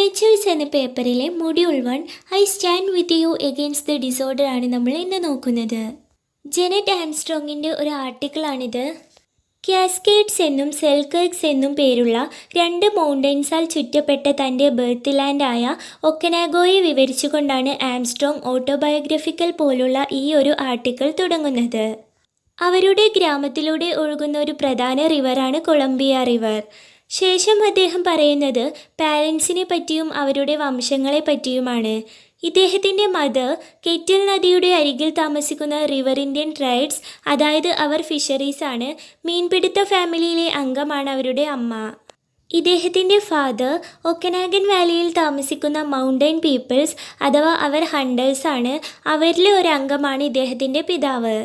Natures എന്ന പേപ്പറിലെ module 1 I stand with you against the disorder ആണ് നമ്മൾ ഇന്ന് നോക്കുന്നത്. ജെനറ്റ് ആംസ്ട്രോങ്ങിൻ്റെ ഒരു ആർട്ടിക്കിളാണിത്. കാസ്കേഡ്സ് എന്നും സെൽക്കർക്സ് എന്നും പേരുള്ള 2 മൗണ്ടൻസാൽ ചുറ്റപ്പെട്ട തൻ്റെ ബർത്ത് ലാൻഡായ ഒക്കനാഗോയെ വിവരിച്ചുകൊണ്ടാണ് ആംസ്ട്രോങ് ഓട്ടോബയോഗ്രഫിക്കൽ പോലുള്ള ഈ ഒരു ആർട്ടിക്കിൾ തുടങ്ങുന്നത്. അവരുടെ ഗ്രാമത്തിലൂടെ ഒഴുകുന്ന ഒരു പ്രധാന റിവറാണ് കൊളംബിയ റിവർ. ശേഷം അദ്ദേഹം പറയുന്നത് പാരൻസിനെ പറ്റിയും അവരുടെ വംശങ്ങളെ പറ്റിയുമാണ്. ഇദ്ദേഹത്തിൻ്റെ മദർ കെറ്റിൽ നദിയുടെ അരികിൽ താമസിക്കുന്ന റിവർ ഇന്ത്യൻ ട്രൈബ്സ്, അതായത് അവർ ഫിഷറീസാണ്. മീൻപിടുത്ത ഫാമിലിയിലെ അംഗമാണ് അവരുടെ അമ്മ. ഇദ്ദേഹത്തിൻ്റെ ഫാദർ ഒക്കനാഗൻ വാലിയിൽ താമസിക്കുന്ന മൗണ്ടൻ പീപ്പിൾസ്, അഥവാ അവർ ഹണ്ടേഴ്സാണ്. അവരിലെ ഒരു അംഗമാണ് ഇദ്ദേഹത്തിൻ്റെ പിതാവ്.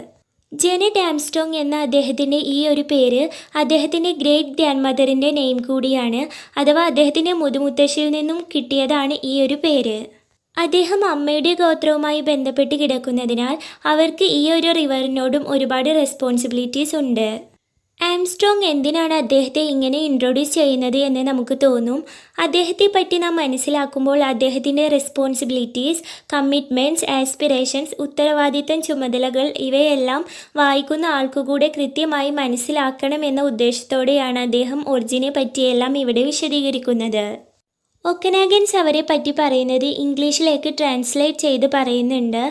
ജെനറ്റ് ആംസ്ട്രോങ് എന്ന അദ്ദേഹത്തിൻ്റെ ഈ ഒരു പേര് അദ്ദേഹത്തിൻ്റെ ഗ്രേറ്റ് ഗ്രാൻഡ് മദറിൻ്റെ നെയിം കൂടിയാണ്, അഥവാ അദ്ദേഹത്തിൻ്റെ മുതുമുത്തശ്ശിയിൽ നിന്നും കിട്ടിയതാണ് ഈ ഒരു പേര്. അദ്ദേഹം അമ്മയുടെ ഗോത്രവുമായി ബന്ധപ്പെട്ട് കിടക്കുന്നതിനാൽ അവർക്ക് ഈ ഒരു റിവറിനോടും ഒരുപാട് റെസ്പോൺസിബിലിറ്റീസ് ഉണ്ട്. ആംസ്ട്രോങ് എന്തിനാണ് അദ്ദേഹത്തെ ഇങ്ങനെ ഇൻട്രൊഡ്യൂസ് ചെയ്യുന്നത് എന്ന് നമുക്ക് തോന്നും. അദ്ദേഹത്തെ പറ്റി നാം മനസ്സിലാക്കുമ്പോൾ അദ്ദേഹത്തിൻ്റെ റെസ്പോൺസിബിലിറ്റീസ്, കമ്മിറ്റ്മെൻറ്റ്സ്, ആസ്പിറേഷൻസ്, ഉത്തരവാദിത്തം, ചുമതലകൾ ഇവയെല്ലാം വായിക്കുന്ന ആൾക്കുകൂടെ കൃത്യമായി മനസ്സിലാക്കണം എന്ന ഉദ്ദേശത്തോടെയാണ് അദ്ദേഹം ഒറിജിനെ പറ്റിയെല്ലാം ഇവിടെ വിശദീകരിക്കുന്നത്. ഒക്കനാഗൻസ് അവരെ പറ്റി പറയുന്നത് ഇംഗ്ലീഷിലേക്ക് ട്രാൻസ്ലേറ്റ് ചെയ്ത് പറയുന്നുണ്ട്.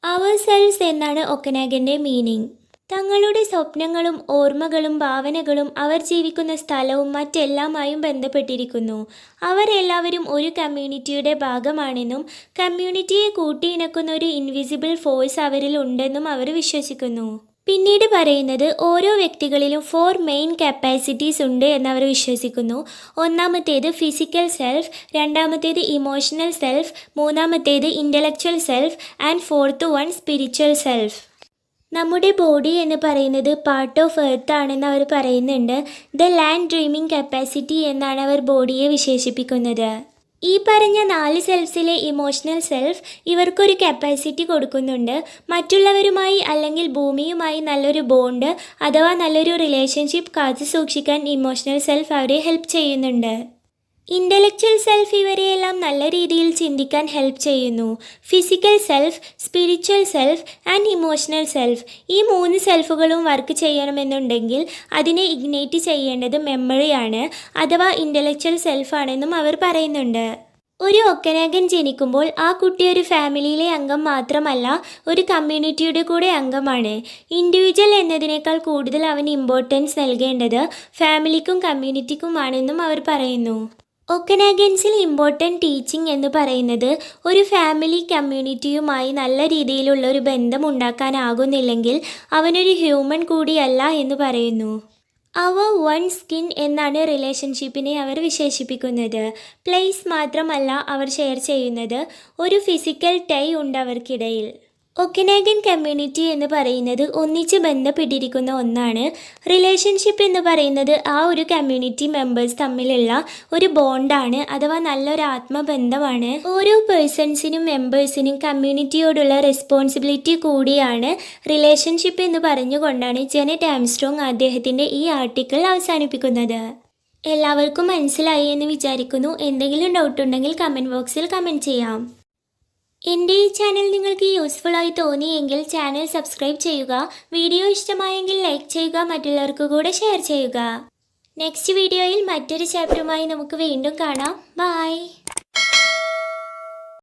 അവർ സെൽസ് എന്നാണ് ഒക്കനാഗൻ്റെ മീനിങ്. തങ്ങളുടെ സ്വപ്നങ്ങളും ഓർമ്മകളും ഭാവനകളും അവർ ജീവിക്കുന്ന സ്ഥലവും മറ്റെല്ലാമായും ബന്ധപ്പെട്ടിരിക്കുന്നു. അവരെല്ലാവരും ഒരു കമ്മ്യൂണിറ്റിയുടെ ഭാഗമാണെന്നും കമ്മ്യൂണിറ്റിയെ കൂട്ടിയിണക്കുന്ന ഒരു ഇൻവിസിബിൾ ഫോഴ്സ് അവരിൽ ഉണ്ടെന്നും അവർ വിശ്വസിക്കുന്നു. പിന്നീട് പറയുന്നത് ഓരോ വ്യക്തികളിലും 4 മെയിൻ കപ്പാസിറ്റീസ് ഉണ്ട് എന്നവർ വിശ്വസിക്കുന്നു. ഒന്നാമത്തേത് ഫിസിക്കൽ സെൽഫ്, രണ്ടാമത്തേത് ഇമോഷണൽ സെൽഫ്, മൂന്നാമത്തേത് intellectual self and 4th one spiritual self. നമ്മുടെ ബോഡി എന്ന് പറയുന്നത് പാർട്ട് ഓഫ് എർത്ത് ആണെന്ന് അവർ പറയുന്നുണ്ട്. ദ ലാൻഡ് ഡ്രീമിംഗ് കപ്പാസിറ്റി എന്നാണ് അവർ ബോഡിയെ വിശേഷിപ്പിക്കുന്നത്. ഈ പറഞ്ഞ 4 സെൽഫ്സിലെ ഇമോഷണൽ സെൽഫ് ഇവർക്കൊരു കപ്പാസിറ്റി കൊടുക്കുന്നുണ്ട്. മറ്റുള്ളവരുമായി അല്ലെങ്കിൽ ഭൂമിയുമായി നല്ലൊരു ബോണ്ട് അഥവാ നല്ലൊരു റിലേഷൻഷിപ്പ് കാത്തു സൂക്ഷിക്കാൻ ഇമോഷണൽ സെൽഫ് അവരെ ഹെൽപ്പ് ചെയ്യുന്നുണ്ട്. ഇൻ്റലക്ച്വൽ സെൽഫ് ഇവരെയെല്ലാം നല്ല രീതിയിൽ ചിന്തിക്കാൻ ഹെൽപ്പ് ചെയ്യുന്നു. Physical self, spiritual self and emotional self, ഈ 3 സെൽഫുകളും വർക്ക് ചെയ്യണമെന്നുണ്ടെങ്കിൽ അതിനെ ഇഗ്നേറ്റ് ചെയ്യേണ്ടത് മെമ്മറിയാണ്, അഥവാ ഇൻ്റലക്ച്വൽ സെൽഫാണെന്നും അവർ പറയുന്നുണ്ട്. ഒരു ഒക്കനാഗൻ ജനിക്കുമ്പോൾ ആ കുട്ടി ഒരു ഫാമിലിയിലെ അംഗം മാത്രമല്ല, ഒരു കമ്മ്യൂണിറ്റിയുടെ കൂടെ അംഗമാണ്. ഇൻഡിവിജ്വൽ എന്നതിനേക്കാൾ കൂടുതൽ അവന് ഇമ്പോർട്ടൻസ് നൽകേണ്ടത് ഫാമിലിക്കും കമ്മ്യൂണിറ്റിക്കുമാണെന്നും അവർ പറയുന്നു. ഒക്കനാഗൻസിൽ ഇമ്പോർട്ടൻ്റ് ടീച്ചിങ് എന്ന് പറയുന്നത് ഒരു ഫാമിലി കമ്മ്യൂണിറ്റിയുമായി നല്ല രീതിയിലുള്ള ഒരു ബന്ധം ഉണ്ടാക്കാനാകുന്നില്ലെങ്കിൽ അവനൊരു ഹ്യൂമൻ കൂടിയല്ല എന്ന് പറയുന്നു. അവർ വൺ സ്കിൻ എന്നാണ് റിലേഷൻഷിപ്പിനെ അവർ വിശേഷിപ്പിക്കുന്നത്. പ്ലേസ് മാത്രമല്ല അവർ ഷെയർ ചെയ്യുന്നത്, ഒരു ഫിസിക്കൽ ടൈ ഉണ്ട് അവർക്കിടയിൽ. ഒക്കനാഗൻ കമ്മ്യൂണിറ്റി എന്ന് പറയുന്നത് ഒന്നിച്ച് ബന്ധപ്പെട്ടിരിക്കുന്ന ഒന്നാണ്. റിലേഷൻഷിപ്പ് എന്ന് പറയുന്നത് ആ ഒരു കമ്മ്യൂണിറ്റി മെമ്പേഴ്സ് തമ്മിലുള്ള ഒരു ബോണ്ടാണ്, അഥവാ നല്ലൊരു ആത്മബന്ധമാണ്. ഓരോ പേഴ്സൺസിനും മെമ്പേഴ്സിനും കമ്മ്യൂണിറ്റിയോടുള്ള റെസ്പോൺസിബിലിറ്റി കൂടിയാണ് റിലേഷൻഷിപ്പ് എന്ന് പറഞ്ഞുകൊണ്ടാണ് ജെനറ്റ് ആംസ്ട്രോങ് അദ്ദേഹത്തിൻ്റെ ഈ ആർട്ടിക്കിൾ അവസാനിപ്പിക്കുന്നത്. എല്ലാവർക്കും മനസ്സിലായി എന്ന് വിചാരിക്കുന്നു. എന്തെങ്കിലും ഡൗട്ട് ഉണ്ടെങ്കിൽ കമൻറ്റ് ബോക്സിൽ കമൻറ്റ് ചെയ്യാം. എൻ്റെ ഈ ചാനൽ നിങ്ങൾക്ക് യൂസ്ഫുള്ളായി തോന്നിയെങ്കിൽ ചാനൽ സബ്സ്ക്രൈബ് ചെയ്യുക. വീഡിയോ ഇഷ്ടമായെങ്കിൽ ലൈക്ക് ചെയ്യുക, മറ്റുള്ളവർക്ക് കൂടെ ഷെയർ ചെയ്യുക. നെക്സ്റ്റ് വീഡിയോയിൽ മറ്റൊരു ചാപ്റ്ററുമായി നമുക്ക് വീണ്ടും കാണാം. ബൈ.